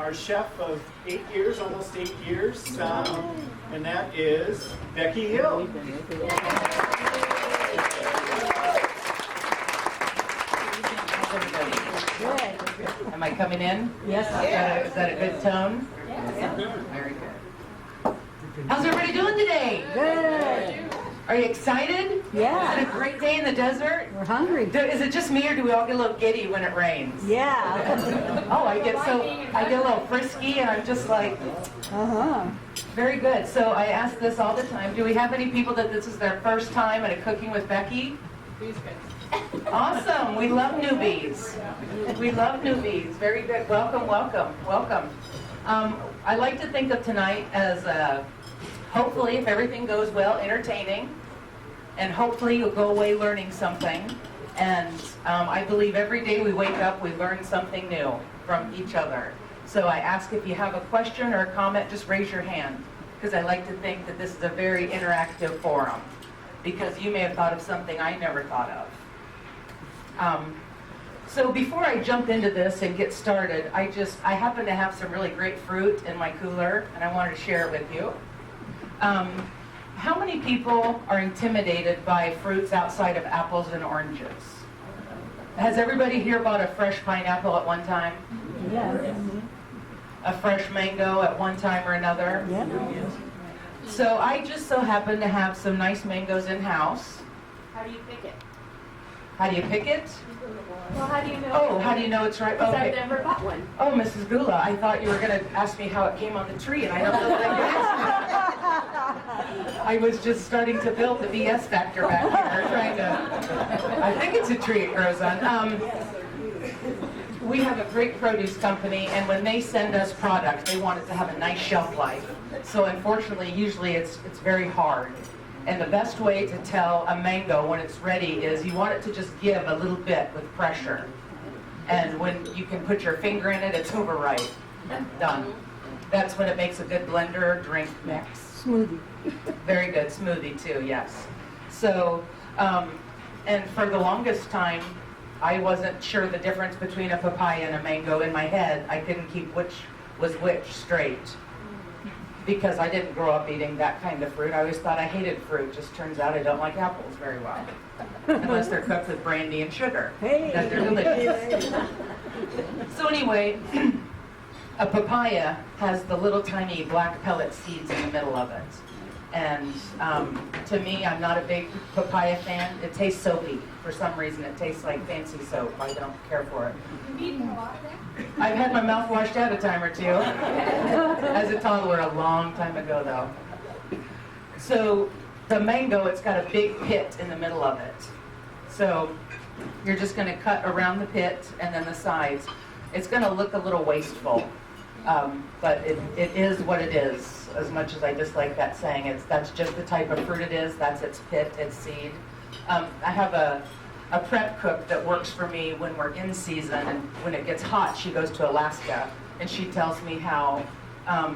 our chef of 8 years, almost 8 years, and that is Becky Hill. Am I coming in? Yes. Is that a good tone? Yes. Very good. How's everybody doing today? Good. Are you excited? Yeah. Is it a great day in the desert? We're hungry. Is it just me, or do we all get a little giddy when it rains? Yeah. Oh, I get a little frisky, and I'm just like, Uh-huh. very good. So I ask this all the time. Do we have any people that this is their first time at a Cooking with Becky? Awesome. We love newbies. We love newbies. Very good. Welcome, welcome, welcome. I like to think of tonight as hopefully, if everything goes well, entertaining, and hopefully you'll go away learning something. And I believe every day we wake up, we learn something new from each other. So I ask if you have a question or a comment, just raise your hand, because I like to think that this is a very interactive forum, because you may have thought of something I never thought of. So before I jump into this and get started, I happen to have some really great fruit in my cooler, and I wanted to share it with you. How many people are intimidated by fruits outside of apples and oranges? Has everybody here bought a fresh pineapple at one time? Yes. A fresh mango at one time or another? Yeah. So I just so happen to have some nice mangoes in-house. How do you pick it? How do you pick it? Well, how do you know? Oh, how do you know it's right? Because I've Okay. never bought one. Oh, Mrs. Gula, I thought you were going to ask me how it came on the tree, and I don't know that I could answer. I was just starting to build the BS factor back here, trying to. I think it's a tree it grows on. We have a great produce company, and when they send us product, they want it to have a nice shelf life. So unfortunately, usually it's very hard. And the best way to tell a mango when it's ready is you want it to just give a little bit with pressure. And when you can put your finger in it, it's overripe. Done. That's when it makes a good blender or drink mix. Smoothie. Very good. Smoothie too, yes. So, and for the longest time, I wasn't sure the difference between a papaya and a mango. In my head, I couldn't keep which was which straight, because I didn't grow up eating that kind of fruit. I always thought I hated fruit. Just turns out I don't like apples very well, unless they're cooked with brandy and sugar. Hey. That they're delicious. So anyway, a papaya has the little tiny black pellet seeds in the middle of it. And to me, I'm not a big papaya fan. It tastes soapy. For some reason, it tastes like fancy soap. I don't care for it. I've had my mouth washed out a time or two. As a toddler, a long time ago, though. So the mango, it's got a big pit in the middle of it. So you're just going to cut around the pit and then the sides. It's going to look a little wasteful, but it is what it is. As much as I dislike that saying, that's just the type of fruit it is. That's its pit, its seed. I have a prep cook that works for me when we're in season, and when it gets hot, she goes to Alaska, and she tells me how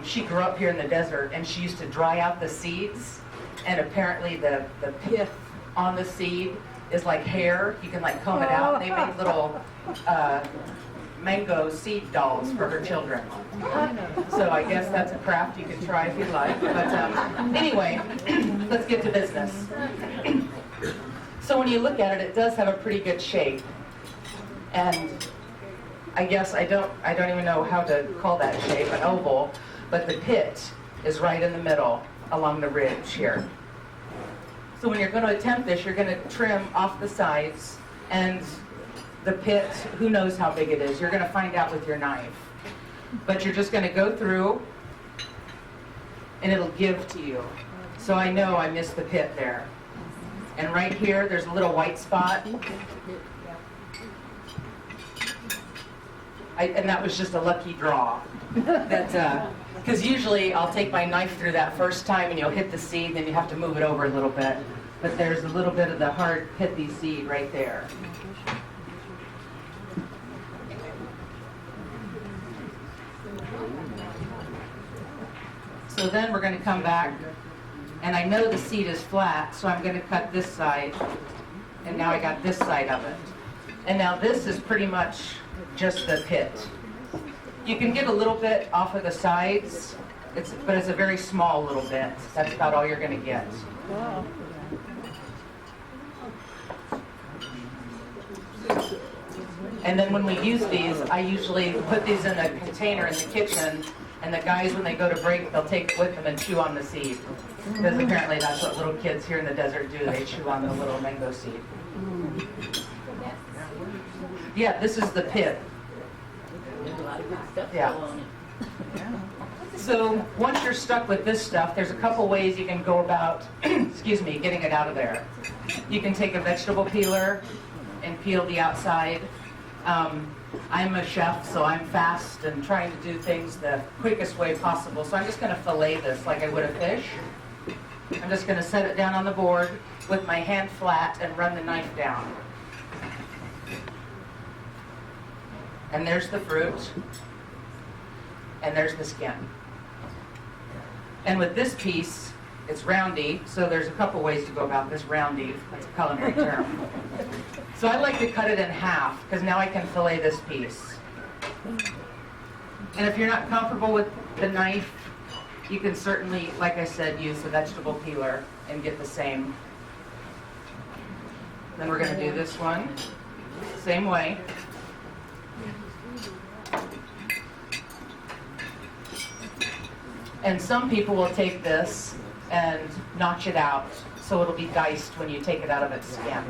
she grew up here in the desert, and she used to dry out the seeds, and apparently the pith on the seed is like hair. You can like comb it out. They made little mango seed dolls for her children. So I guess that's a craft you can try if you like. But anyway, let's get to business. So when you look at it, it does have a pretty good shape. And I guess I don't even know how to call that shape, an oval, but the pit is right in the middle along the ridge here. So when you're going to attempt this, you're going to trim off the sides, and the pit, who knows how big it is. You're going to find out with your knife. But you're just going to go through, and it'll give to you. So I know I missed the pit there. And right here, there's a little white spot. And that was just a lucky draw. Because usually I'll take my knife through that first time, and you'll hit the seed, then you have to move it over a little bit. But there's a little bit of the hard, pithy seed right there. So then we're going to come back, and I know the seed is flat, so I'm going to cut this side, and now I got this side of it. And now this is pretty much just the pit. You can get a little bit off of the sides, but it's a very small little bit. That's about all you're going to get. Wow. And then when we use these, I usually put these in a container in the kitchen, and the guys, when they go to break, they'll take it with them and chew on the seed. Because apparently that's what little kids here in the desert do. They chew on the little mango seed. Yeah, this is the pit. Yeah. So once you're stuck with this stuff, there's a couple ways you can go about, excuse me, getting it out of there. You can take a vegetable peeler and peel the outside. I'm a chef, so I'm fast and trying to do things the quickest way possible. So I'm just going to fillet this like I would a fish. I'm just going to set it down on the board with my hand flat and run the knife down. And there's the fruit. And there's the skin. And with this piece, it's roundy, so there's a couple ways to go about this. Roundy, that's a culinary term. So I like to cut it in half, because now I can fillet this piece. And if you're not comfortable with the knife, you can certainly, like I said, use the vegetable peeler and get the same. Then we're going to do this one, same way. And some people will take this and notch it out, so it'll be diced when you take it out of its skin.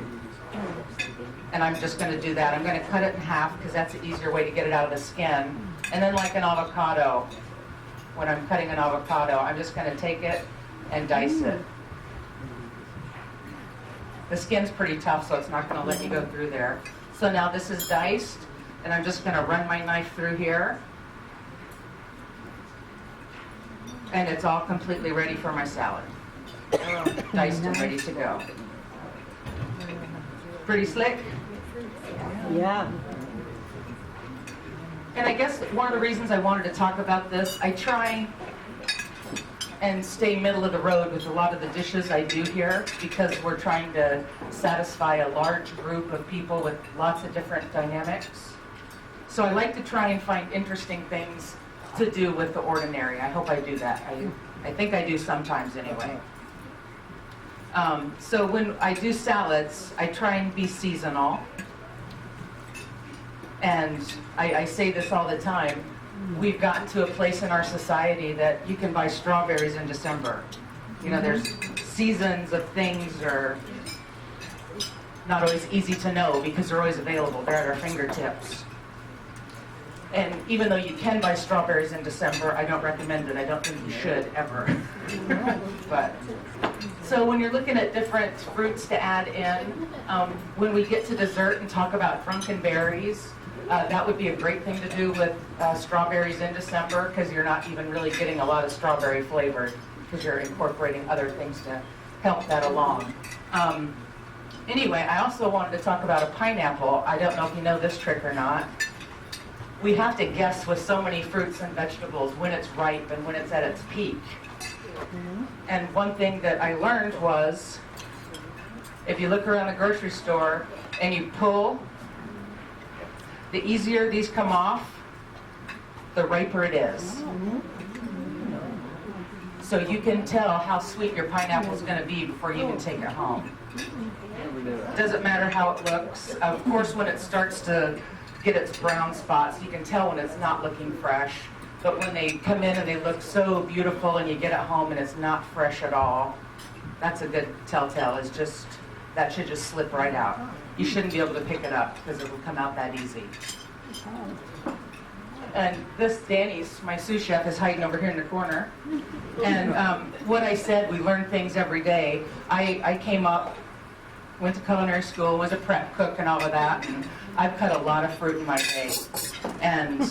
And I'm just going to do that. I'm going to cut it in half because that's the easier way to get it out of the skin. And then like an avocado, when I'm cutting an avocado, I'm just going to take it and dice it. The skin's pretty tough, so it's not going to let you go through there. So now this is diced, and I'm just going to run my knife through here. And it's all completely ready for my salad. Diced and ready to go. Pretty slick? Yeah. And I guess one of the reasons I wanted to talk about this, I try and stay middle of the road with a lot of the dishes I do here, because we're trying to satisfy a large group of people with lots of different dynamics. So I like to try and find interesting things to do with the ordinary. I hope I do that. I think I do sometimes anyway. So when I do salads, I try and be seasonal. And I say this all the time. We've gotten to a place in our society that you can buy strawberries in December. You know, there's seasons of things are not always easy to know because they're always available. They're at our fingertips. And even though you can buy strawberries in December, I don't recommend it. I don't think you should ever. But so when you're looking at different fruits to add in, when we get to dessert and talk about Frankenberries, that would be a great thing to do with strawberries in December, because you're not even really getting a lot of strawberry flavor because you're incorporating other things to help that along. Anyway, I also wanted to talk about a pineapple. I don't know if you know this trick or not. We have to guess with so many fruits and vegetables when it's ripe and when it's at its peak. And one thing that I learned was, if you look around the grocery store and you pull, the easier these come off, the riper it is. So you can tell how sweet your pineapple is going to be before you can take it home. Doesn't matter how it looks. Of course, when it starts to get its brown spots, you can tell when it's not looking fresh. But when they come in and they look so beautiful and you get it home and it's not fresh at all, that's a good telltale. It's just, that should just slip right out. You shouldn't be able to pick it up because it will come out that easy. And this, Danny's, my sous chef, is hiding over here in the corner. And what I said, we learn things every day. I came up, went to culinary school, was a prep cook and all of that. And I've cut a lot of fruit in my day. And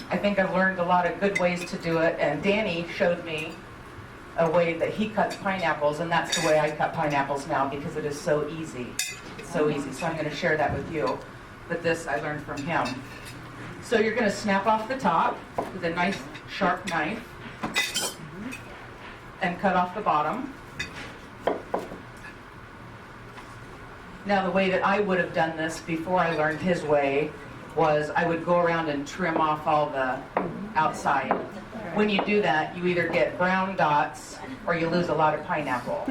I think I've learned a lot of good ways to do it. And Danny showed me a way that he cuts pineapples, and that's the way I cut pineapples now because it is so easy. It's so easy. So I'm going to share that with you. But this I learned from him. So you're going to snap off the top with a nice sharp knife and cut off the bottom. Now the way that I would have done this before I learned his way was I would go around and trim off all the outside. When you do that, you either get brown dots or you lose a lot of pineapple.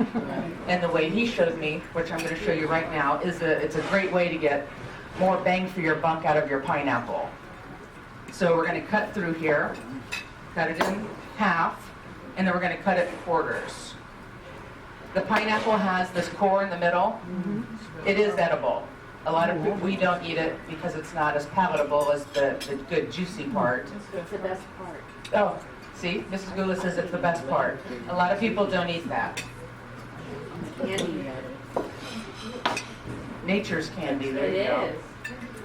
And the way he showed me, which I'm going to show you right now, is it's a great way to get more bang for your buck out of your pineapple. So we're going to cut through here, cut it in half, and then we're going to cut it in quarters. The pineapple has this core in the middle. It is edible. A lot of people, we don't eat it because it's not as palatable as the good juicy part. It's the best part. Oh, see, Mrs. Gula says it's the best part. A lot of people don't eat that. Candy. Nature's candy, there you It go. is.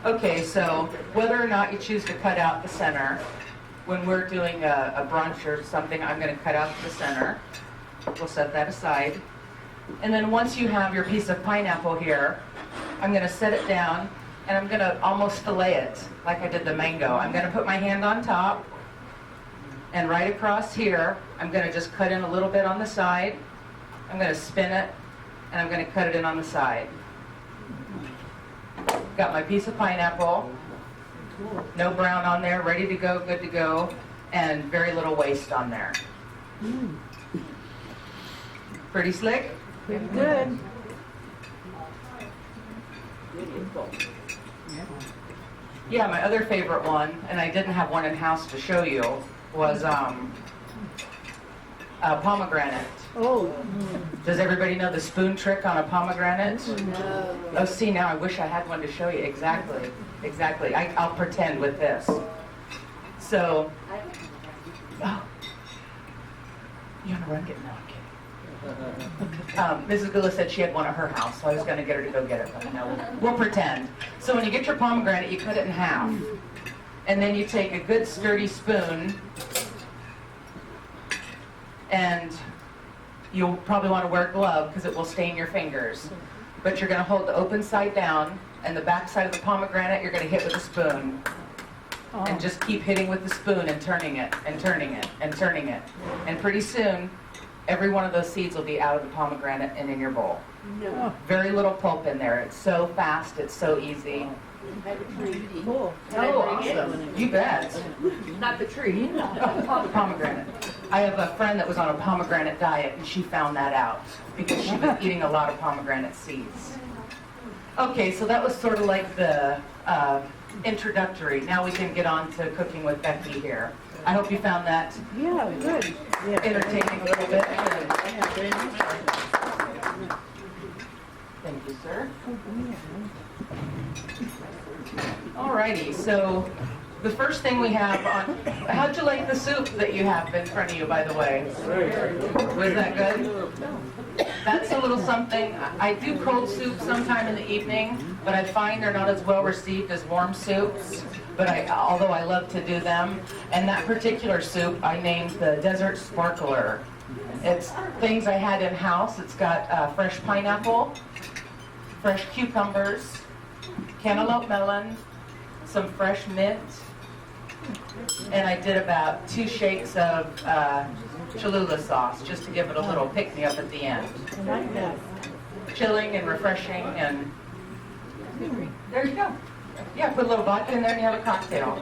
Okay, so whether or not you choose to cut out the center, when we're doing a brunch or something, I'm going to cut out the center. We'll set that aside. And then once you have your piece of pineapple here, I'm going to set it down and I'm going to almost fillet it like I did the mango. I'm going to put my hand on top and right across here, I'm going to just cut in a little bit on the side. I'm going to spin it and I'm going to cut it in on the side. Got my piece of pineapple, no brown on there, ready to go, good to go, and very little waste on there. Pretty slick? Pretty good. Yeah, my other favorite one, and I didn't have one in house to show you, was pomegranate. Oh, Does everybody know the spoon trick on a pomegranate? No. Oh, see, now I wish I had one to show you. Exactly, exactly. I'll pretend with this. So, oh, you want to run? Get no, I'm kidding. Mrs. Gula said she had one at her house, so I was going to get her to go get it, but no, we'll pretend. So when you get your pomegranate, you cut it in half. And then you take a good sturdy spoon, and you'll probably want to wear a glove because it will stain your fingers. But you're going to hold the open side down, and the back side of the pomegranate you're going to hit with a spoon. And just keep hitting with the spoon and turning it, and turning it, and turning it. And pretty soon, every one of those seeds will be out of the pomegranate and in your bowl. No. Very little pulp in there. It's so fast, it's so easy. cool. Oh, awesome. You bet. Not the tree. Oh, the pomegranate. I have a friend that was on a pomegranate diet, and she found that out because she was eating a lot of pomegranate seeds. Okay, so that was sort of like the introductory. Now we can get on to cooking with Becky here. I hope you found that Yeah, good. Yeah. entertaining a little bit. Thank you, sir. Alrighty, so the first thing we have on, how'd you like the soup that you have in front of you, by the way? Was that good? That's a little something. I do cold soup sometime in the evening, but I find they're not as well received as warm soups, but although I love to do them. And that particular soup I named the Desert Sparkler. It's things I had in house. It's got fresh pineapple, fresh cucumbers, cantaloupe melon, some fresh mint, and I did about 2 shakes of Cholula sauce just to give it a little pick-me-up at the end. I like that. Chilling and refreshing, and there you go. Yeah, put a little vodka in there and you have a cocktail.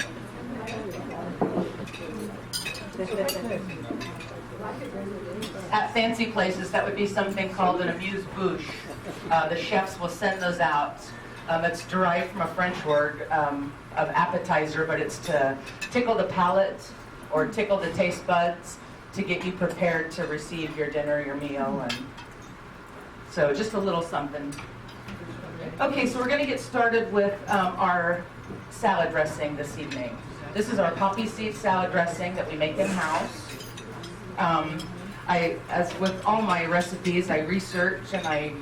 At fancy places, that would be something called an amuse-bouche. The chefs will send those out. It's derived from a French word of appetizer, but it's to tickle the palate or tickle the taste buds to get you prepared to receive your dinner, your meal, and so just a little something. Okay, so we're going to get started with our salad dressing this evening. This is our poppy seed salad dressing that we make in-house. As with all my recipes, I research and I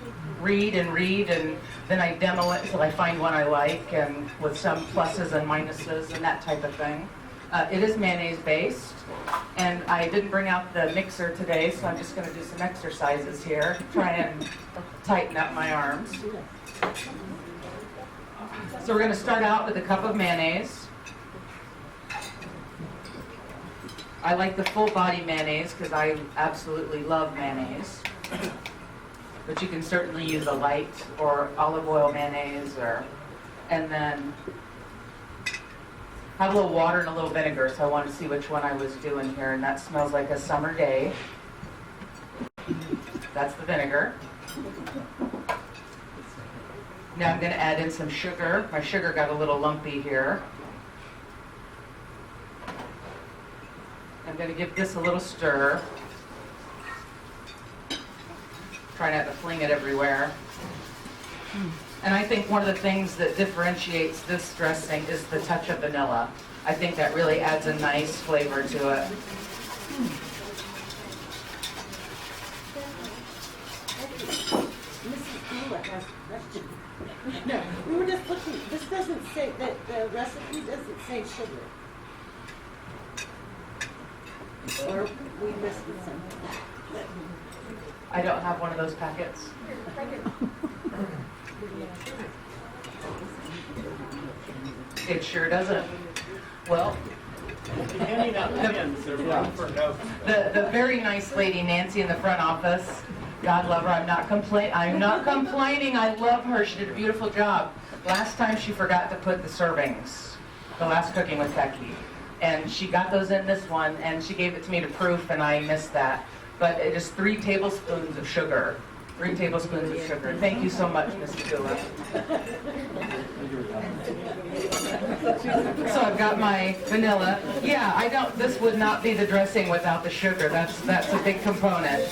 read, and then I demo it until I find one I like, and with some pluses and minuses and that type of thing. It is mayonnaise based, and I didn't bring out the mixer today, so I'm just going to do some exercises here, try and tighten up my arms. So we're going to start out with a cup of mayonnaise. I like the full body mayonnaise because I absolutely love mayonnaise. But you can certainly use a light or olive oil mayonnaise, and then have a little water and a little vinegar, so I wanted to see which one I was doing here, and that smells like a summer day. That's the vinegar. Now I'm going to add in some sugar. My sugar got a little lumpy here. I'm going to give this a little stir. Try not to fling it everywhere. And I think one of the things that differentiates this dressing is the touch of vanilla. I think that really adds a nice flavor to it. Mrs. Kula has a question. No, we were just looking, this doesn't say, that the recipe doesn't say sugar. Or we missed something. I don't have one of those packets. It sure doesn't. Well, If you're handing out pens, there's room for notes. the very nice lady, Nancy, in the front office, God love her, I'm not complaining, I love her, she did a beautiful job. Last time she forgot to put the servings, the last Cooking with Becky. And she got those in this one, and she gave it to me to proof, and I missed that. But it is 3 tablespoons of sugar. 3 tablespoons of sugar. Thank you so much, Mrs. Dula. So I've got my vanilla. Yeah, this would not be the dressing without the sugar. That's a big component.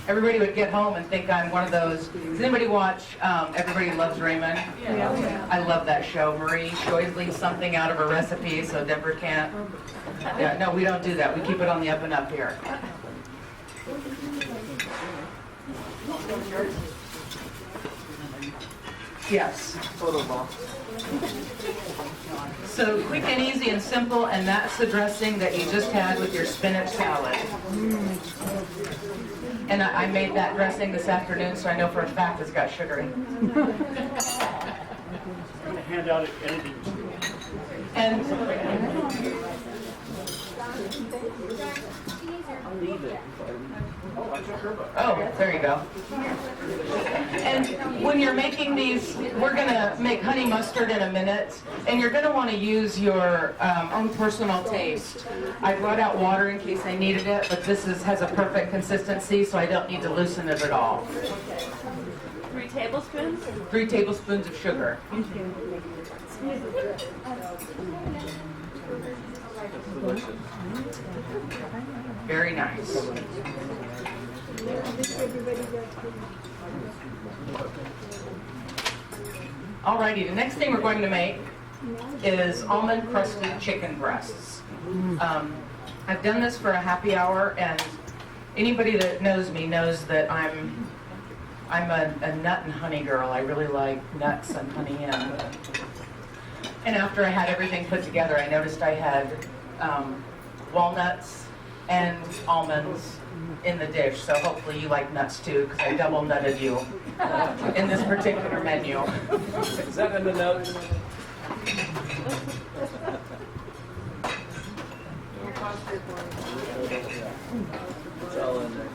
Everybody would get home and think I'm one of those. Does anybody watch Everybody Loves Raymond? Yeah. I love that show. Marie, she always leaves something out of her recipe so Deborah can't. Yeah, no, we don't do that. We keep it on the up and up here. Yes. So quick and easy and simple, and that's the dressing that you just had with your spinach salad. And I made that dressing this afternoon, so I know for a fact it's got sugar in it. I'm going to hand out anything. And oh, there you go. And when you're making these, we're going to make honey mustard in a minute, and you're going to want to use your own personal taste. I brought out water in case I needed it, but this has a perfect consistency, so I don't need to loosen it at all. 3 tablespoons? 3 tablespoons of sugar. Very nice. Alrighty, the next thing we're going to make is almond crusted chicken breasts. I've done this for a happy hour, and anybody that knows me knows that I'm a nut and honey girl. I really like nuts and honey in. And after I had everything put together, I noticed I had walnuts and almonds in the dish. So hopefully you like nuts too, because I double nutted you in this particular menu. Is that in the notes? It's all in there.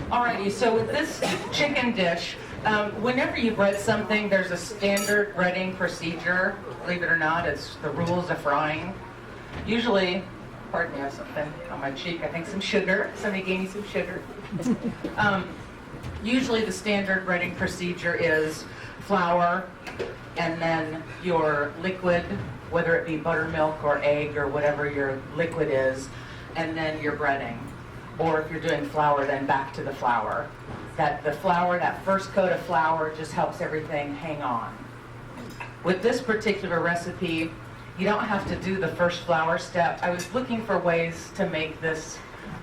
Alrighty, so with this chicken dish, whenever you bread something, there's a standard breading procedure. Believe it or not, it's the rules of frying. Usually, pardon me, I have something on my cheek. I think some sugar. Somebody gave me some sugar. Usually the standard breading procedure is flour and then your liquid, whether it be buttermilk or egg or whatever your liquid is, and then your breading. Or if you're doing flour, then back to the flour. That first coat of flour just helps everything hang on. With this particular recipe, you don't have to do the first flour step. I was looking for ways to make this,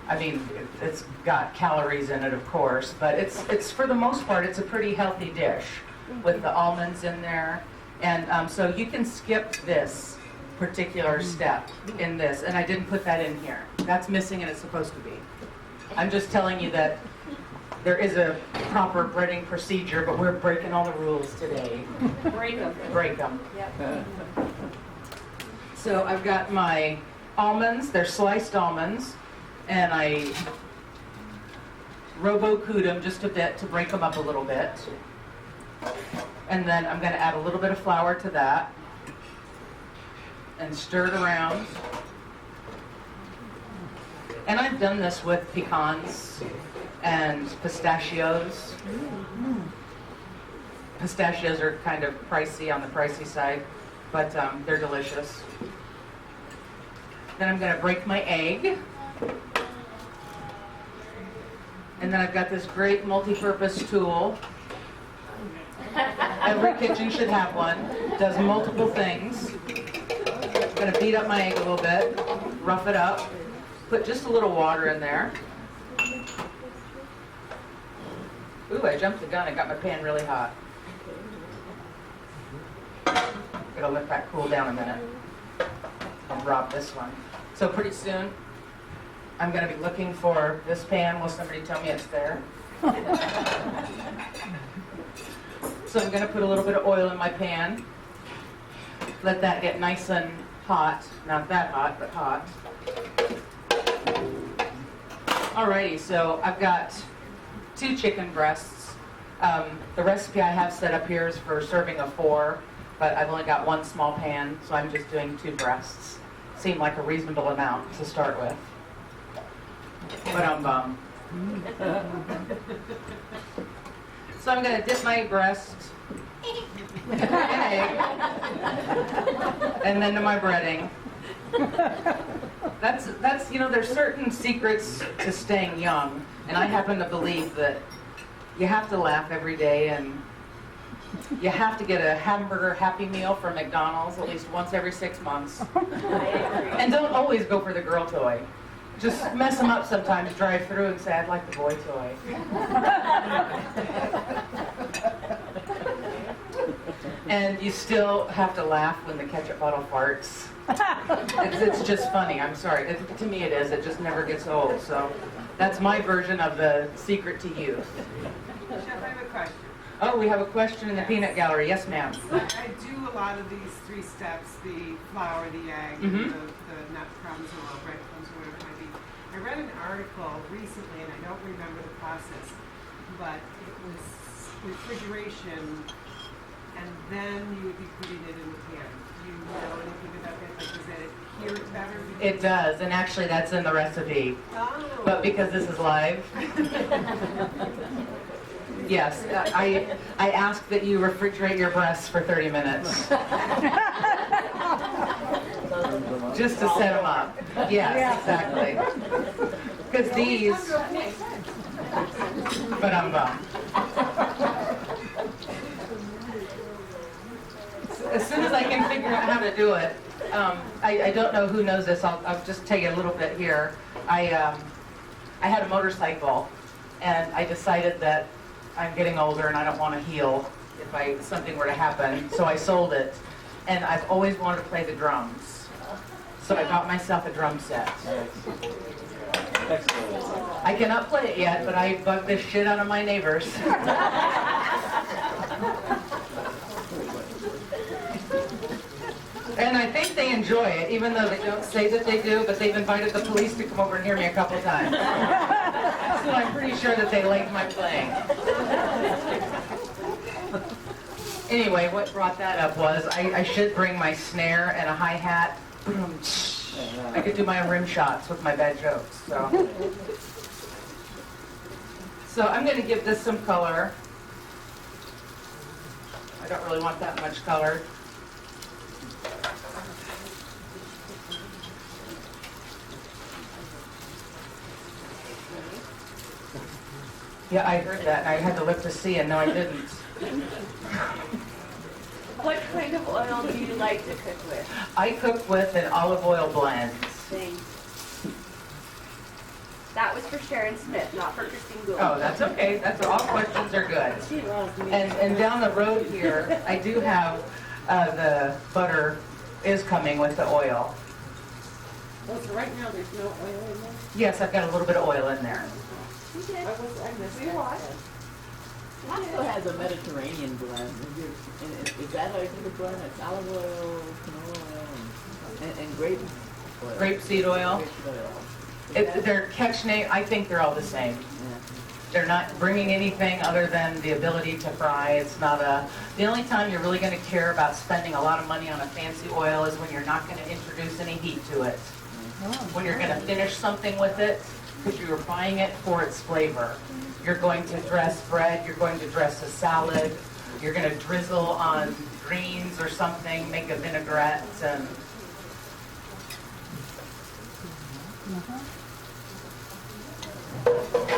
I mean, it's got calories in it, of course, but it's for the most part, it's a pretty healthy dish with the almonds in there. And so you can skip this particular step in this, and I didn't put that in here. That's missing and it's supposed to be. I'm just telling you that there is a proper breading procedure, but we're breaking all the rules today. Break them. Break them. Yep. So I've got my almonds, they're sliced almonds, and I robo-coot them just a bit to break them up a little bit. And then I'm going to add a little bit of flour to that. and stir it around. And I've done this with pecans and pistachios. Pistachios are kind of pricey, on the pricey side, but they're delicious. Then I'm going to break my egg. And then I've got this great multi-purpose tool. Every kitchen should have one. It does multiple things. I'm going to beat up my egg a little bit, rough it up, put just a little water in there. Ooh, I jumped the gun. I got my pan really hot. Gotta let that cool down a minute. I'll drop this one. So pretty soon, I'm going to be looking for this pan. Will somebody tell me it's there? So I'm going to put a little bit of oil in my pan. Let that get nice and hot. Not that hot, but hot. Alrighty, so I've got 2 chicken breasts. The recipe I have set up here is for serving of 4, but I've only got 1 small pan, so I'm just doing 2 breasts. Seemed like a reasonable amount to start with. But so I'm going to dip my breast in egg, and then to my breading. That's there's certain secrets to staying young, and I happen to believe that you have to laugh every day, and you have to get a hamburger Happy Meal from McDonald's at least once every 6 months. And don't always go for the girl toy. Just mess them up sometimes, drive through and say, I'd like the boy toy. And you still have to laugh when the ketchup bottle farts. It's just funny, I'm sorry. To me it is, it just never gets old. So that's my version of the secret to youth. Chef, I have a question. Oh, we have a question in the peanut gallery. Yes, ma'am. I do a lot of these 3 steps, the flour, the egg, Mhm. the nut crumbs or breadcrumbs or whatever it might be. I read an article recently, and I don't remember the process, but it was refrigeration, and then you would be putting it in the pan. Do you know anything about that? Like, does that adhere better? It does, and actually that's in the recipe. Oh. But because this is live, yes, I ask that you refrigerate your breasts for 30 minutes. Just to set them up. Yes, exactly. Because these, but I'm bummed. As soon as I can figure out how to do it, I don't know who knows this. I'll just tell you a little bit here. I had a motorcycle, and I decided that I'm getting older and I don't want to heel if something were to happen. So I sold it, and I've always wanted to play the drums. So I got myself a drum set. Excellent. I cannot play it yet, but I bug the shit out of my neighbors. And I think they enjoy it, even though they don't say that they do, but they've invited the police to come over and hear me a couple times. So I'm pretty sure that they like my playing. Anyway, what brought that up was I should bring my snare and a hi-hat. I could do my own rim shots with my bad jokes. So I'm going to give this some color. I don't really want that much color. Yeah, I heard that, and I had to look to see, and no, I didn't. What kind of oil do you like to cook with? I cook with an olive oil blend. Thanks. That was for Sharon Smith, not for Christine Gould. Oh, that's okay. That's all questions are good. She loves me. And down the road here, I do have the butter is coming with the oil. Oh, so right now there's no oil in there? Yes, I've got a little bit of oil in there. We did. I missed We that. watched. Costco has a Mediterranean blend. Is that how you do the blend? It's olive oil, canola oil, and grape oil. Grapeseed oil. Grapeseed oil. Their catch name, I think they're all the same. Yeah. They're not bringing anything other than the ability to fry. It's not a, the only time you're really going to care about spending a lot of money on a fancy oil is when you're not going to introduce any heat to it. When you're going to finish something with it, because you're buying it for its flavor. You're going to dress bread, you're going to dress a salad, you're going to drizzle on greens or something, make a vinaigrette, and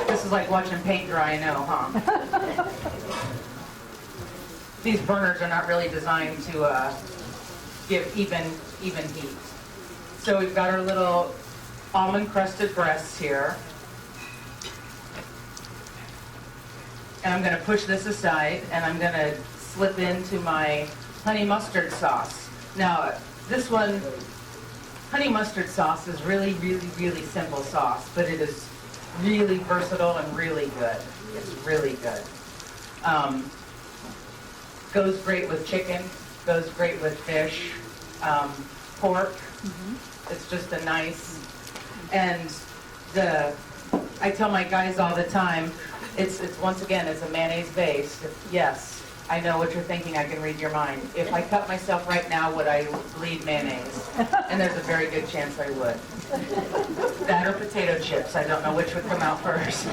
this is like watching paint dry, I know, huh? These burners are not really designed to give even heat. So we've got our little almond crusted breasts here. And I'm going to push this aside and I'm going to slip into my honey mustard sauce. Now, this one, honey mustard sauce is really, really, really simple sauce, but it is really versatile and really good. It's really good. Goes great with chicken, goes great with fish, pork. It's just a nice, and I tell my guys all the time, it's once again, it's a mayonnaise based. Yes, I know what you're thinking, I can read your mind. If I cut myself right now, would I bleed mayonnaise? And there's a very good chance I would. That or potato chips, I don't know which would come out first.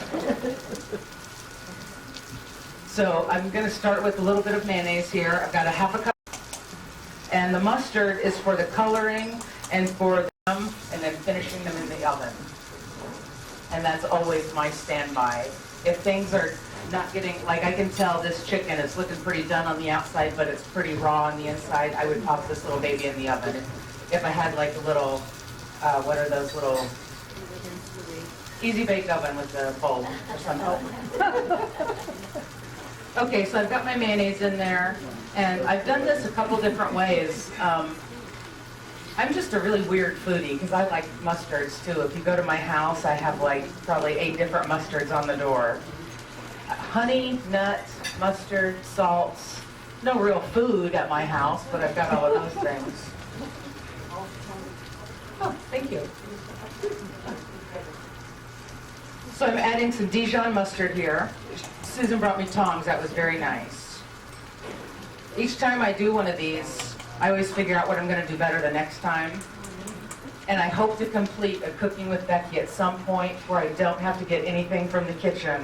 So I'm going to start with a little bit of mayonnaise here. I've got a half a cup. And the mustard is for the coloring and for them, and then finishing them in the oven. And that's always my standby. If things are not getting, like I can tell this chicken is looking pretty done on the outside, but it's pretty raw on the inside, I would pop this little baby in the oven. If I had like a little, what are those little, easy bake oven with the bulb or something. Okay, so I've got my mayonnaise in there, and I've done this a couple different ways. I'm just a really weird foodie because I like mustards too. If you go to my house, I have like probably 8 different mustards on the door. Honey, nut, mustard, salts. No real food at my house, but I've got all of those things. Oh, thank you. So I'm adding some Dijon mustard here. Susan brought me tongs. That was very nice. Each time I do one of these, I always figure out what I'm going to do better the next time. And I hope to complete a Cooking with Becky at some point where I don't have to get anything from the kitchen.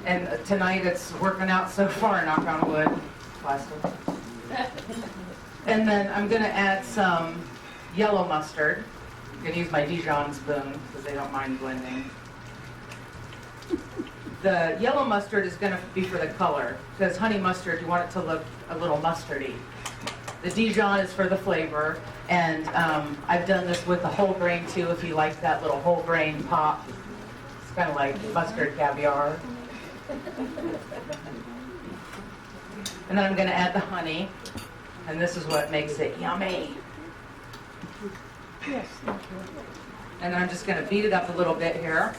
And tonight it's working out so far, knock on wood. Plastic. And then I'm going to add some yellow mustard. I'm going to use my Dijon spoon because they don't mind blending. The yellow mustard is going to be for the color, because honey mustard, you want it to look a little mustardy. The Dijon is for the flavor, and I've done this with the whole grain too, if you like that little whole grain pop. It's kind of like mustard caviar. And then I'm going to add the honey, and this is what makes it yummy. Yes, thank you. And then I'm just going to beat it up a little bit here.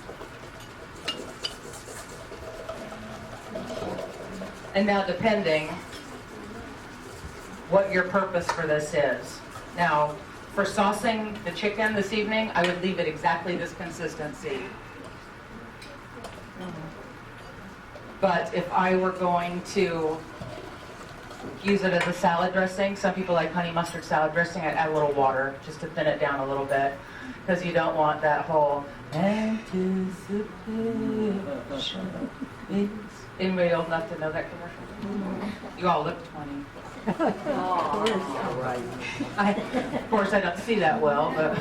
And now depending what your purpose for this is. Now, for saucing the chicken this evening, I would leave it exactly this consistency. But if I were going to use it as a salad dressing, some people like honey mustard salad dressing, I'd add a little water just to thin it down a little bit, because you don't want that whole anticipation. Anybody old enough to know that commercial? You all look 20. Of course, I don't see that well, but.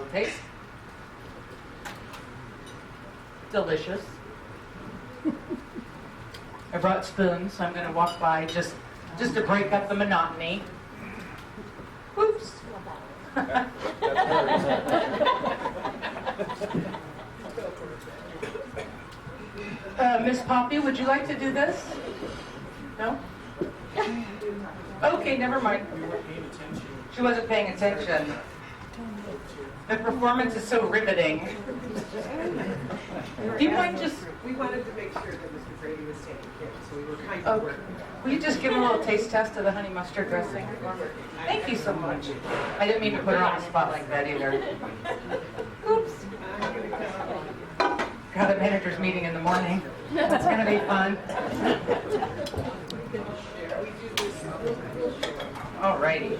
Okay. Delicious. I brought spoons, so I'm going to walk by just to break up the monotony. Whoops. Miss Poppy, would you like to do this? No? Okay, never mind. We weren't paying attention. She wasn't paying attention. The performance is so riveting. Do you mind just, We wanted to make sure that Mr. Brady was taken care of, so we were kind of oh, working. will you just give him a little taste test of the honey mustard dressing? Thank you so much. I didn't mean to put her on the spot like that either. Oops. Got a manager's meeting in the morning. That's gonna be fun. Alrighty,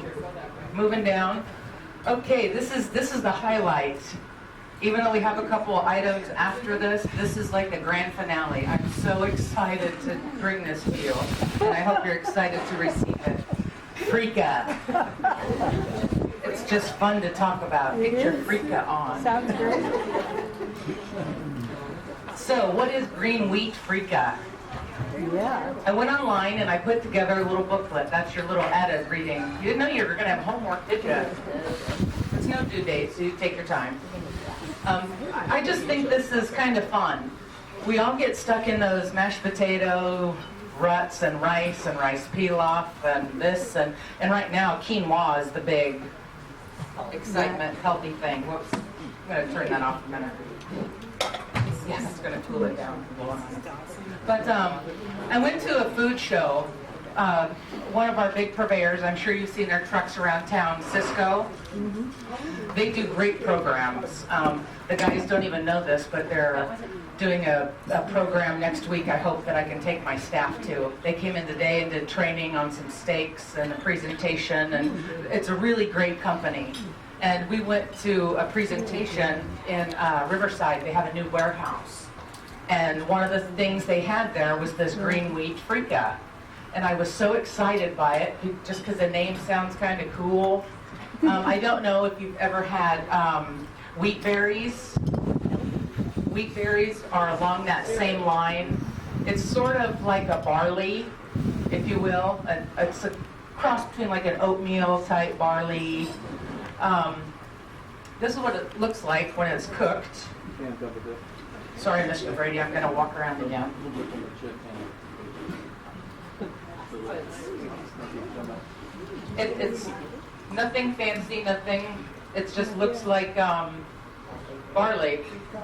moving down. Okay, this is the highlight. Even though we have a couple items after this is like the grand finale. I'm so excited to bring this to you, and I hope you're excited to receive it. Freaka. It's just fun to talk about. Get your Freaka on. Sounds great. So, what is green wheat Freaka? Yeah. I went online and I put together a little booklet. That's your little added reading. You didn't know you were going to have homework, did you? It's no due date, so you take your time. I just think this is kind of fun. We all get stuck in those mashed potato ruts and rice pilaf and this and right now quinoa is the big excitement, healthy thing. Whoops. I'm going to turn that off a minute. Yes, it's going to cool it down. But I went to a food show. One of our big purveyors, I'm sure you've seen their trucks around town, Cisco. They do great programs. The guys don't even know this, but they're doing a program next week I hope that I can take my staff to. They came in today and did training on some steaks and a presentation, and it's a really great company. And we went to a presentation in Riverside. They have a new warehouse. And one of the things they had there was this green wheat Freaka. And I was so excited by it, just because the name sounds kind of cool. I don't know if you've ever had wheat berries. Wheat berries are along that same line. It's sort of like a barley, if you will. It's a cross between like an oatmeal type barley. This is what it looks like when it's cooked. Sorry, Mr. Brady, I'm going to walk around again. It's nothing fancy, nothing. It just looks like barley.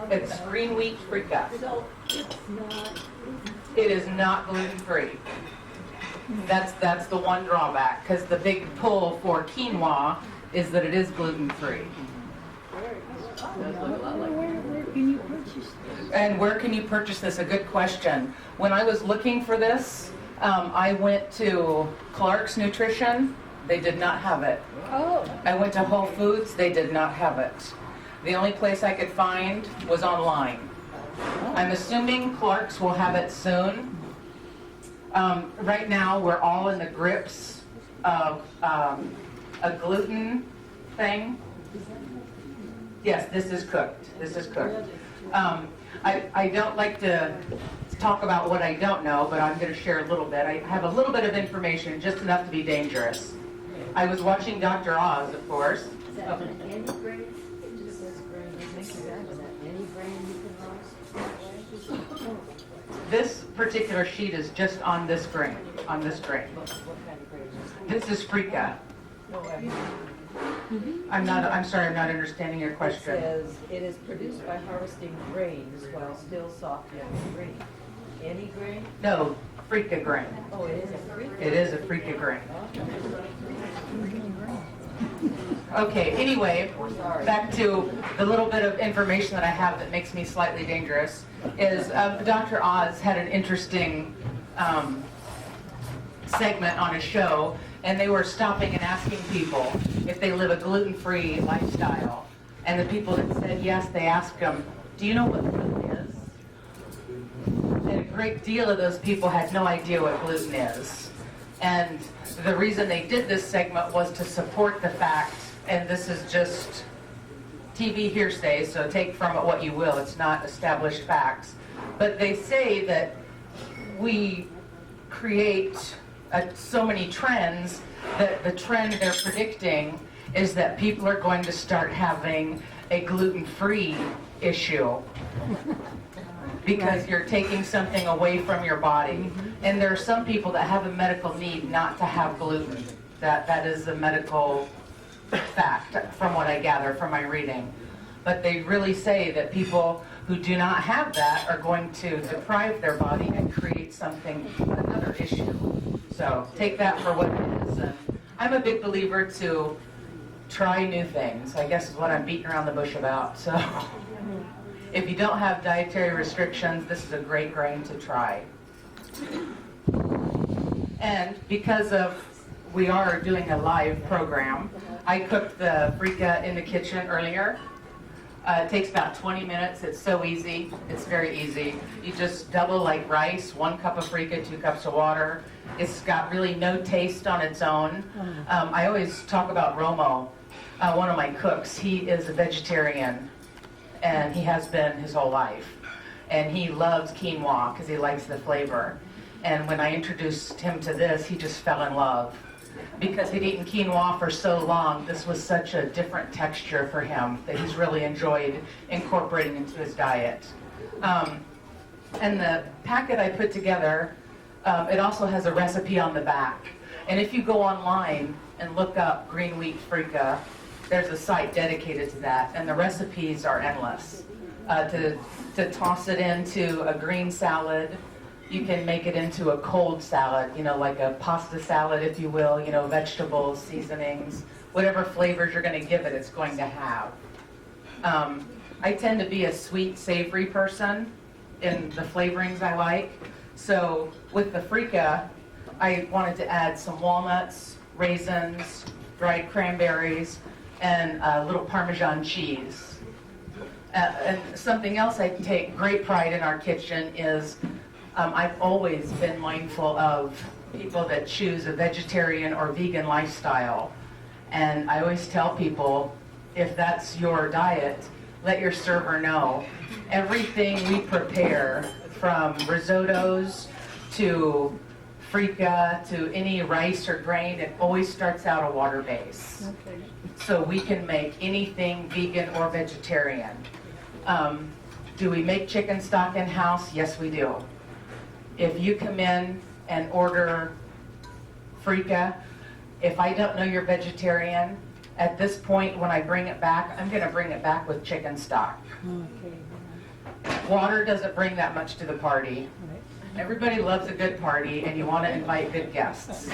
It's green wheat Freaka. It is not gluten-free. That's the one drawback, because the big pull for quinoa is that it is gluten-free. And where can you purchase this? A good question. When I was looking for this, I went to Clark's Nutrition. They did not have it. Oh. I went to Whole Foods. They did not have it. The only place I could find was online. I'm assuming Clark's will have it soon. Right now, we're all in the grips of a gluten thing. Yes, this is cooked. This is cooked. I don't like to talk about what I don't know, but I'm going to share a little bit. I have a little bit of information, just enough to be dangerous. I was watching Dr. Oz, of course. Is that an any grain? Just this grain. Is that any grain you can roast? This particular sheet is just on this grain. On this grain. What kind of grain is This is Freaka. I'm sorry, I'm not understanding your it? It question. says, it is produced by harvesting grains while still soft and green. Any grain? No, Freaka grain. Oh, it is a fruit? It is a Freaka grain. Okay, anyway, back to the little bit of information that I have that makes me slightly dangerous is Dr. Oz had an interesting segment on his show, and they were stopping and asking people if they live a gluten-free lifestyle. And the people that said yes, they asked them, do you know what gluten is? And a great deal of those people had no idea what gluten is. And the reason they did this segment was to support the fact, and this is just TV hearsay, so take from it what you will, it's not established facts. But they say that we create so many trends that the trend they're predicting is that people are going to start having a gluten-free issue because you're taking something away from your body. And there are some people that have a medical need not to have gluten. That is a medical fact. from what I gather from my reading. But they really say that people who do not have that are going to deprive their body and create another issue. So take that for what it is. And I'm a big believer to try new things, I guess is what I'm beating around the bush about. So if you don't have dietary restrictions, this is a great grain to try. And because we are doing a live program, I cooked the freekeh in the kitchen earlier. It takes about 20 minutes. It's so easy. It's very easy. You just double like rice, 1 cup of freekeh, 2 cups of water. It's got really no taste on its own. I always talk about Romo, one of my cooks. He is a vegetarian, and he has been his whole life. And he loves quinoa because he likes the flavor. And when I introduced him to this, he just fell in love. Because he'd eaten quinoa for so long, this was such a different texture for him that he's really enjoyed incorporating into his diet. And the packet I put together, it also has a recipe on the back. And if you go online and look up green wheat freekeh, there's a site dedicated to that, and the recipes are endless. To toss it into a green salad, you can make it into a cold salad, like a pasta salad, if you will, vegetables, seasonings, whatever flavors you're going to give it, it's going to have. I tend to be a sweet, savory person in the flavorings I like. So with the freekeh, I wanted to add some walnuts, raisins, dried cranberries, and a little Parmesan cheese. And something else I take great pride in our kitchen is I've always been mindful of people that choose a vegetarian or vegan lifestyle. And I always tell people, if that's your diet, let your server know. Everything we prepare, from risottos to freekeh to any rice or grain, it always starts out a water base. Okay. So we can make anything vegan or vegetarian. Do we make chicken stock in-house? Yes, we do. If you come in and order freekeh, if I don't know you're vegetarian, at this point when I bring it back, I'm going to bring it back with chicken stock. Water doesn't bring that much to the party. Everybody loves a good party, and you want to invite good guests.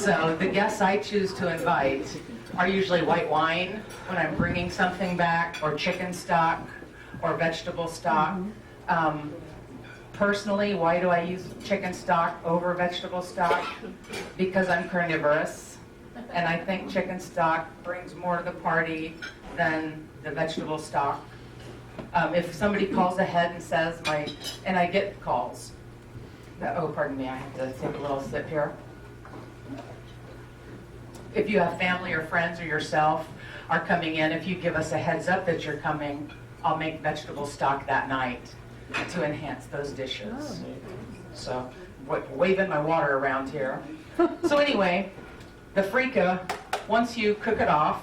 So the guests I choose to invite are usually white wine when I'm bringing something back, or chicken stock, or vegetable stock. Personally, why do I use chicken stock over vegetable stock? Because I'm carnivorous, and I think chicken stock brings more to the party than the vegetable stock. If somebody calls ahead and says and I get calls. Oh, pardon me, I have to take a little sip here. If you have family or friends or yourself are coming in, if you give us a heads up that you're coming, I'll make vegetable stock that night to enhance those dishes. So, waving my water around here. So anyway, the freekeh, once you cook it off,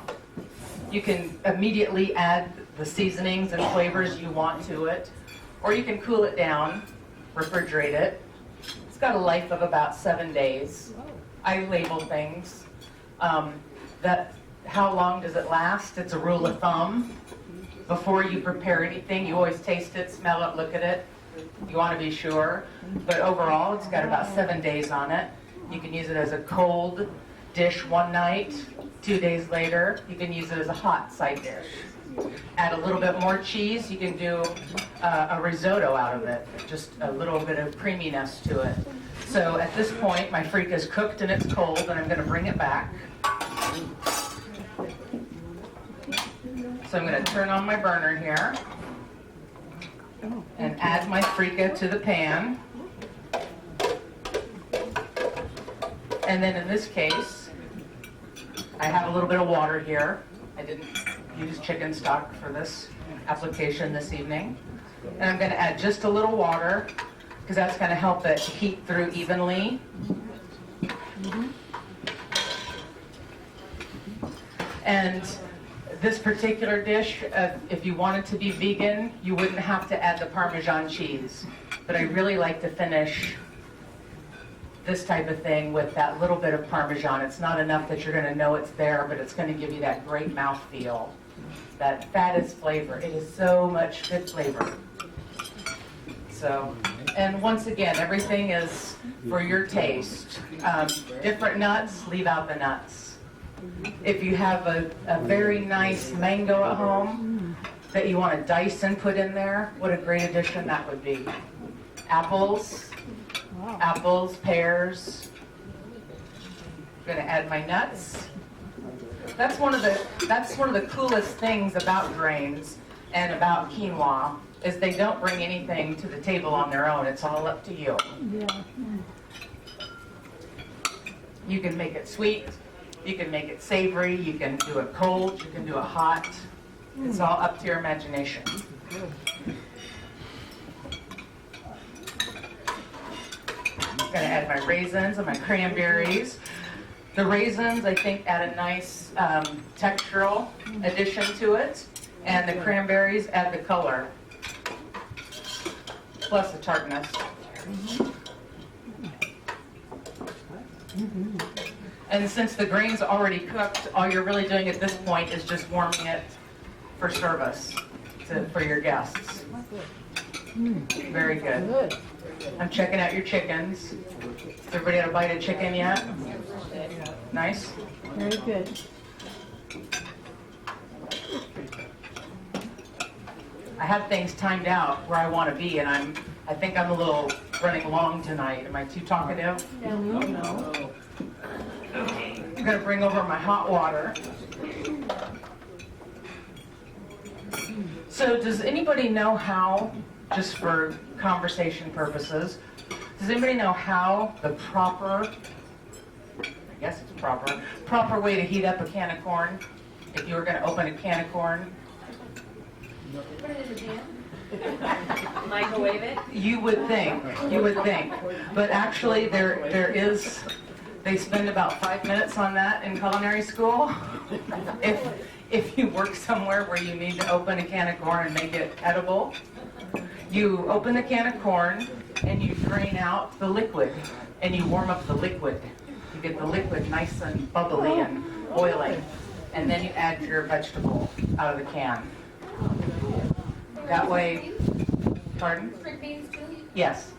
you can immediately add the seasonings and flavors you want to it, or you can cool it down, refrigerate it. It's got a life of about 7 days. I label things. How long does it last? It's a rule of thumb. Before you prepare anything, you always taste it, smell it, look at it. You want to be sure. But overall, it's got about 7 days on it. You can use it as a cold dish one night. 2 days later, you can use it as a hot side dish. Add a little bit more cheese. You can do a risotto out of it. Just a little bit of creaminess to it. So at this point, my freekeh is cooked and it's cold, and I'm going to bring it back. So I'm going to turn on my burner here and add my freekeh to the pan. And then in this case, I have a little bit of water here. I didn't use chicken stock for this application this evening. And I'm going to add just a little water because that's going to help it heat through evenly. And this particular dish, if you wanted to be vegan, you wouldn't have to add the Parmesan cheese. But I really like to finish this type of thing with that little bit of Parmesan. It's not enough that you're going to know it's there, but it's going to give you that great mouthfeel. That fat is flavor. It is so much good flavor. So, and once again, everything is for your taste. Different nuts, leave out the nuts. If you have a very nice mango at home that you want to dice and put in there, what a great addition that would be. Apples, pears. I'm going to add my nuts. That's one of the coolest things about grains and about quinoa is they don't bring anything to the table on their own. It's all up to you. You can make it sweet, you can make it savory, you can do it cold, you can do it hot. It's all up to your imagination. I'm gonna add my raisins and my cranberries. The raisins, I think, add a nice textural addition to it, and the cranberries add the color, plus the tartness. And since the grain's already cooked, all you're really doing at this point is just warming it for service for your guests. Very good. I'm checking out your chickens. Has everybody had a bite of chicken yet? Nice. Very good. I have things timed out where I want to be, and I think I'm a little running long tonight. Am I too talkative? No. I'm going to bring over my hot water. So does anybody know how, just for conversation purposes, does anybody know how the proper way to heat up a can of corn? If you were going to open a can of corn? Put it in the pan. Microwave it. You would think. But actually they spend about 5 minutes on that in culinary school. If you work somewhere where you need to open a can of corn and make it edible, you open the can of corn and you drain out the liquid and you warm up the liquid. You get the liquid nice and bubbly and boiling, and then you add your vegetable out of the can. That way, pardon? String beans too? Yes.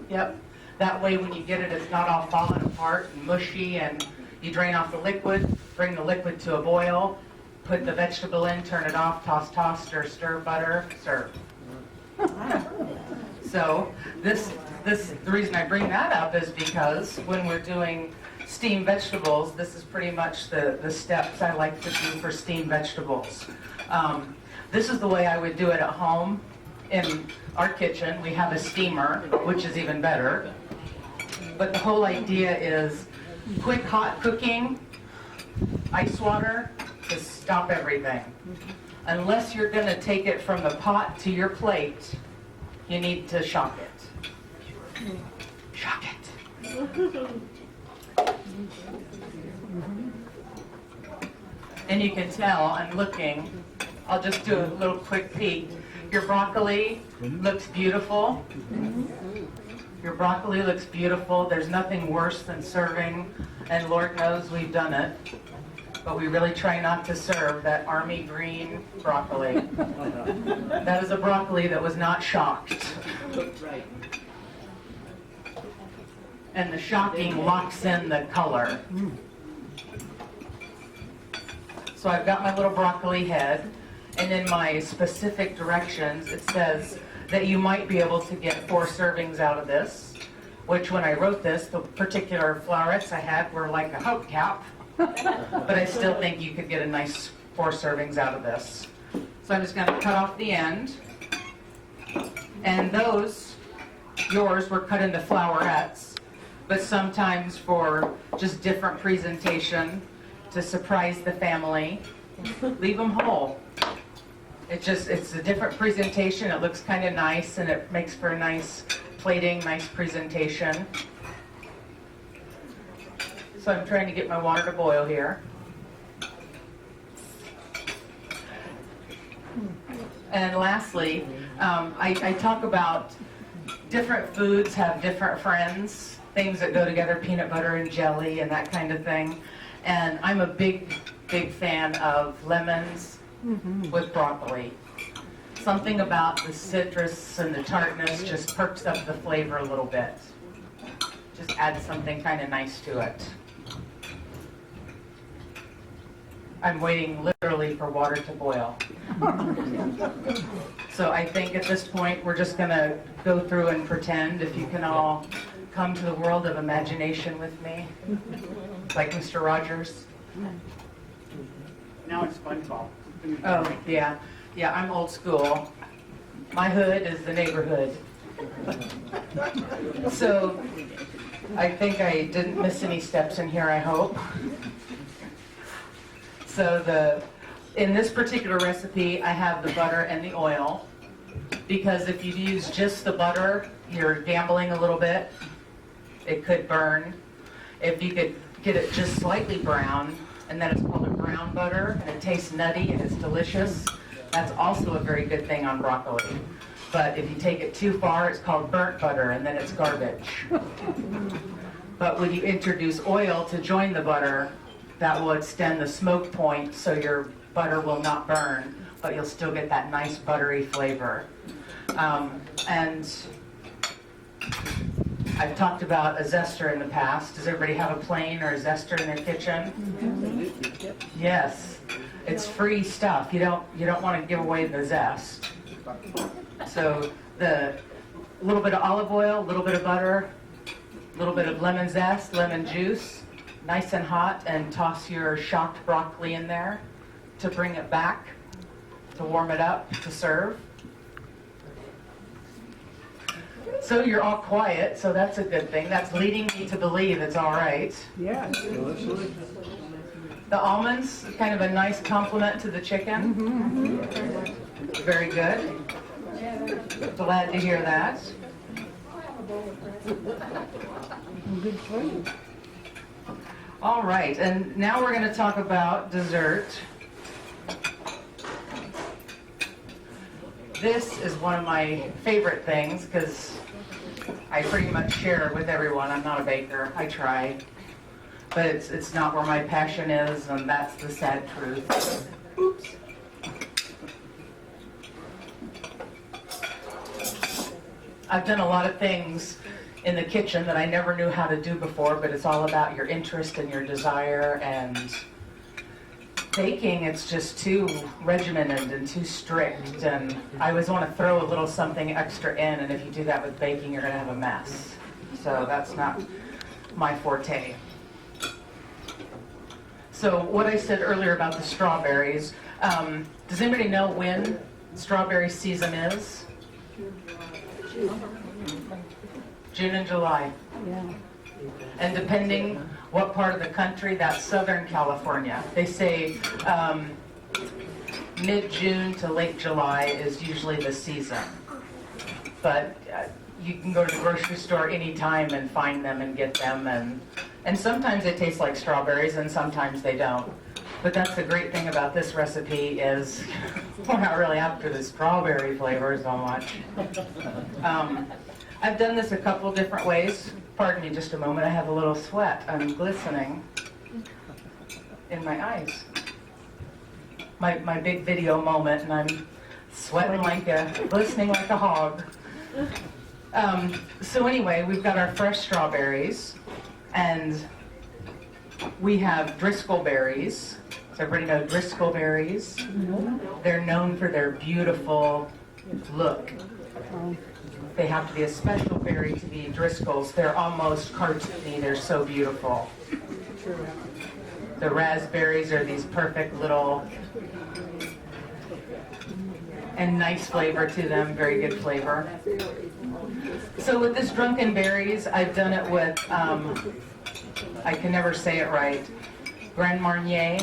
Yep. That way when you get it, it's not all falling apart and mushy, and you drain off the liquid, bring the liquid to a boil, put the vegetable in, turn it off, toss, stir, butter, serve. So the reason I bring that up is because when we're doing steamed vegetables, this is pretty much the steps I like to do for steamed vegetables. This is the way I would do it at home. In our kitchen, we have a steamer, which is even better. But the whole idea is quick hot cooking, ice water to stop everything. Unless you're going to take it from the pot to your plate, you need to shock it. Shock it. And you can tell, I'm looking, I'll just do a little quick peek. Your broccoli looks beautiful. Your broccoli looks beautiful. There's nothing worse than serving, and Lord knows we've done it, but we really try not to serve that army green broccoli. That is a broccoli that was not shocked. Right. And the shocking locks in the color. So I've got my little broccoli head, and in my specific directions, it says that you might be able to get 4 servings out of this, which when I wrote this, the particular florets I had were like a hubcap, but I still think you could get a nice 4 servings out of this. So I'm just going to cut off the end, and yours were cut into flowerets, but sometimes for just different presentation, to surprise the family, leave them whole. It's a different presentation. It looks kind of nice, and it makes for a nice plating, nice presentation. So I'm trying to get my water to boil here. And lastly, I talk about different foods have different friends. things that go together, peanut butter and jelly and that kind of thing. And I'm a big, big fan of lemons with broccoli. Something about the citrus and the tartness just perks up the flavor a little bit. Just adds something kind of nice to it. I'm waiting literally for water to boil. So I think at this point, we're just gonna go through and pretend, if you can all come to the world of imagination with me, like Mr. Rogers. Now it's SpongeBob. Oh, yeah. Yeah, I'm old school. My hood is the neighborhood. So I think I didn't miss any steps in here, I hope. So in this particular recipe, I have the butter and the oil, because if you use just the butter, you're gambling a little bit. It could burn. If you could get it just slightly brown, and then it's called a brown butter, and it tastes nutty and it's delicious, that's also a very good thing on broccoli. But if you take it too far, it's called burnt butter, and then it's garbage. But when you introduce oil to join the butter, that will extend the smoke point so your butter will not burn, but you'll still get that nice buttery flavor. And I've talked about a zester in the past. Does everybody have a plane or a zester in their kitchen? Yes. It's free stuff. You don't want to give away the zest. So a little bit of olive oil, a little bit of butter, a little bit of lemon zest, lemon juice, nice and hot, and toss your shocked broccoli in there to bring it back, to warm it up, to serve. So you're all quiet, so that's a good thing. That's leading me to believe it's all right. Yeah. The almonds, kind of a nice complement to the chicken. Very good. Glad to hear that. Good for you. All right, and now we're going to talk about dessert. This is one of my favorite things because I pretty much share it with everyone. I'm not a baker. I try. But it's not where my passion is, and that's the sad truth. Oops. I've done a lot of things in the kitchen that I never knew how to do before, but it's all about your interest and your desire. And baking, it's just too regimented and too strict, and I always want to throw a little something extra in, and if you do that with baking, you're going to have a mess. So that's not my forte. So what I said earlier about the strawberries, does anybody know when strawberry season is? June and July. Yeah. And depending what part of the country, that's Southern California. They say mid-June to late July is usually the season. But you can go to the grocery store anytime and find them and get them. And sometimes they taste like strawberries and sometimes they don't. But that's the great thing about this recipe is we're not really after the strawberry flavor so much. I've done this a couple different ways. Pardon me just a moment, I have a little sweat. I'm glistening in my eyes. My big video moment, and I'm sweating glistening like a hog. So anyway, we've got our fresh strawberries, and we have Driscoll berries. Does everybody know Driscoll berries? They're known for their beautiful look. They have to be a special berry to be Driscolls. They're almost cartoony. They're so beautiful. The raspberries are these perfect little, and nice flavor to them, very good flavor. So with this Drunken Berries, I've done it with, I can never say it right, Grand Marnier.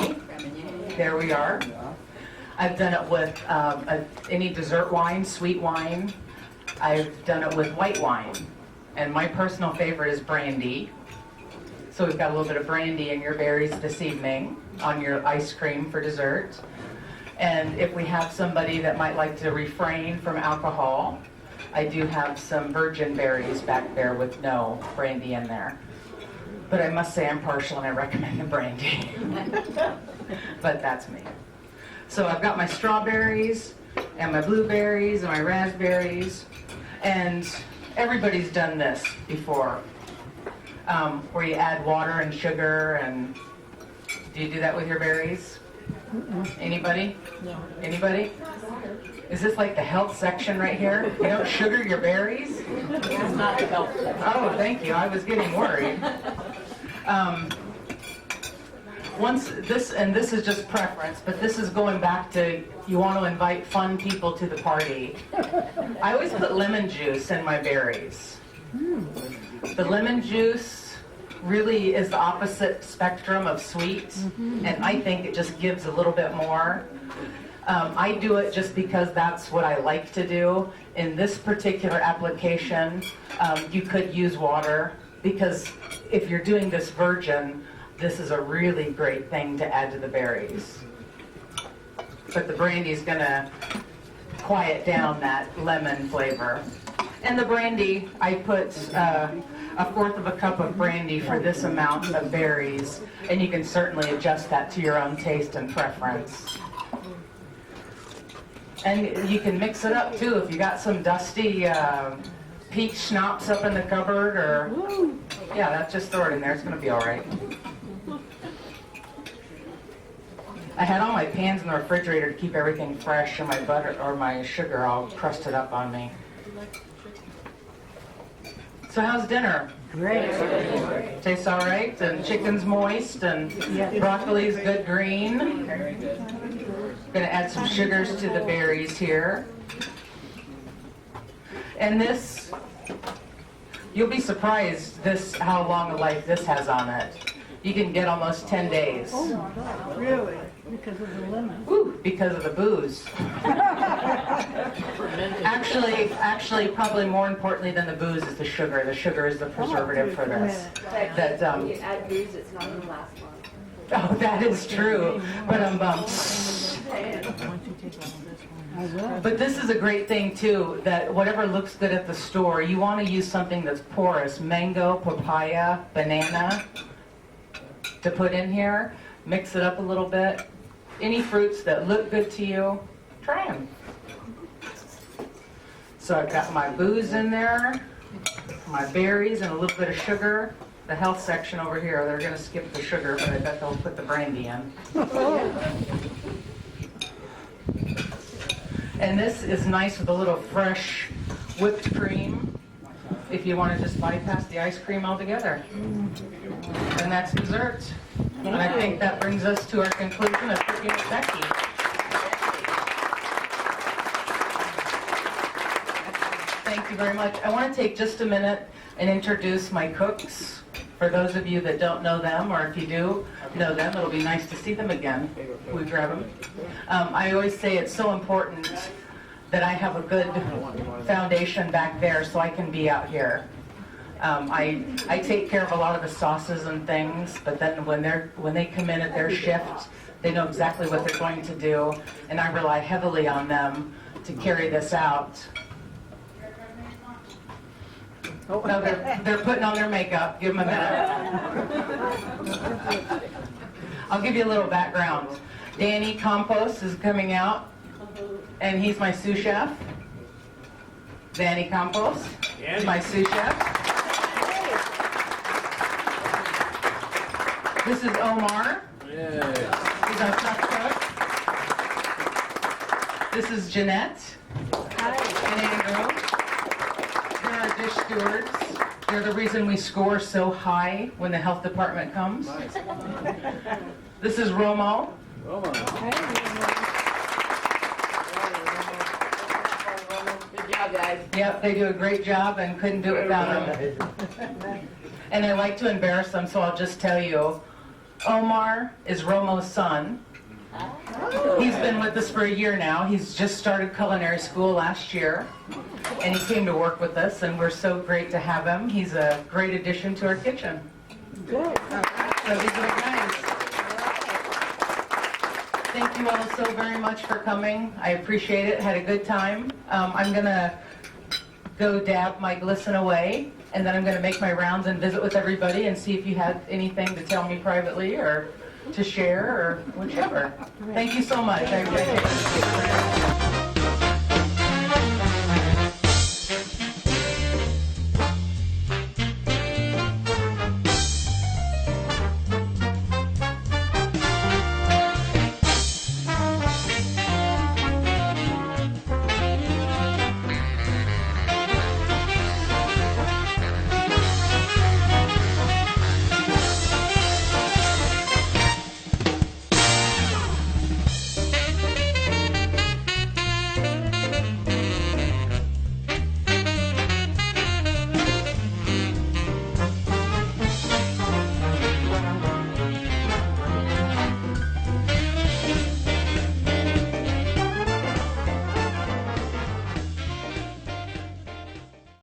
There we are. I've done it with any dessert wine, sweet wine. I've done it with white wine, and my personal favorite is brandy. So we've got a little bit of brandy in your berries this evening on your ice cream for dessert. And if we have somebody that might like to refrain from alcohol, I do have some virgin berries back there with no brandy in there. But I must say I'm partial and I recommend the brandy. But that's me. So I've got my strawberries and my blueberries and my raspberries. And everybody's done this before, where you add water and sugar. And do you do that with your berries? Anybody? No. Anybody? Is this like the health section right here? You don't sugar your berries? It's not helpful. Oh, thank you. I was getting worried. Once this, and this is just preference, but this is going back to you want to invite fun people to the party. I always put lemon juice in my berries. The lemon juice really is the opposite spectrum of sweet, and I think it just gives a little bit more. I do it just because that's what I like to do. In this particular application, you could use water, because if you're doing this virgin, this is a really great thing to add to the berries. But the brandy is going to quiet down that lemon flavor. And the brandy, I put a fourth of a cup of brandy for this amount of berries, and you can certainly adjust that to your own taste and preference. And you can mix it up too if you got some dusty peach schnapps up in the cupboard, or yeah, that's just throw it in there. It's going to be all right. I had all my pans in the refrigerator to keep everything fresh, and my butter or my sugar all crusted up on me. So how's dinner? Great. Tastes all right, and chicken's moist, and broccoli's good green. Very good. Gonna add some sugars to the berries here. And this, you'll be surprised how long a life this has on it. You can get almost 10 days. Really? Because of the lemon? Woo, because of the booze. Actually, probably more importantly than the booze is the sugar. The sugar is the preservative for this. That, You add booze, it's not going to last long. oh, that is true. But this is a great thing too, that whatever looks good at the store, you want to use something that's porous. Mango, papaya, banana to put in here. Mix it up a little bit. Any fruits that look good to you, try them. So I've got my booze in there, my berries, and a little bit of sugar. The health section over here, they're going to skip the sugar, but I bet they'll put the brandy in. And this is nice with a little fresh whipped cream, if you want to just bypass the ice cream altogether. And that's dessert. And I think that brings us to our conclusion of Cooking with Becky. Thank you very much. I want to take just a minute and introduce my cooks. For those of you that don't know them, or if you do know them, it'll be nice to see them again. We grab them. I always say it's so important that I have a good foundation back there so I can be out here. I take care of a lot of the sauces and things, but then when they come in at their shift, they know exactly what they're going to do, and I rely heavily on them to carry this out. Oh, no, they're putting on their makeup. Give them a minute. I'll give you a little background. Danny Campos is coming out, and he's my sous chef. Danny Campos is my sous chef. This is Omar. He's our chef cook. This is Jeanette and Andrew. They're our dish stewards. They're the reason we score so high when the health department comes. This is Romo. Good job, guys. Yep, they do a great job and couldn't do it without them. And I like to embarrass them, so I'll just tell you, Omar is Romo's son. He's been with us for a year now. He's just started culinary school last year, and he came to work with us, and we're so great to have him. He's a great addition to our kitchen. Good. So these are the guys. Thank you all so very much for coming. I appreciate it. Had a good time. I'm going to go dab my glisten away, and then I'm going to make my rounds and visit with everybody and see if you had anything to tell me privately or to share or whichever. Thank you so much. I appreciate it.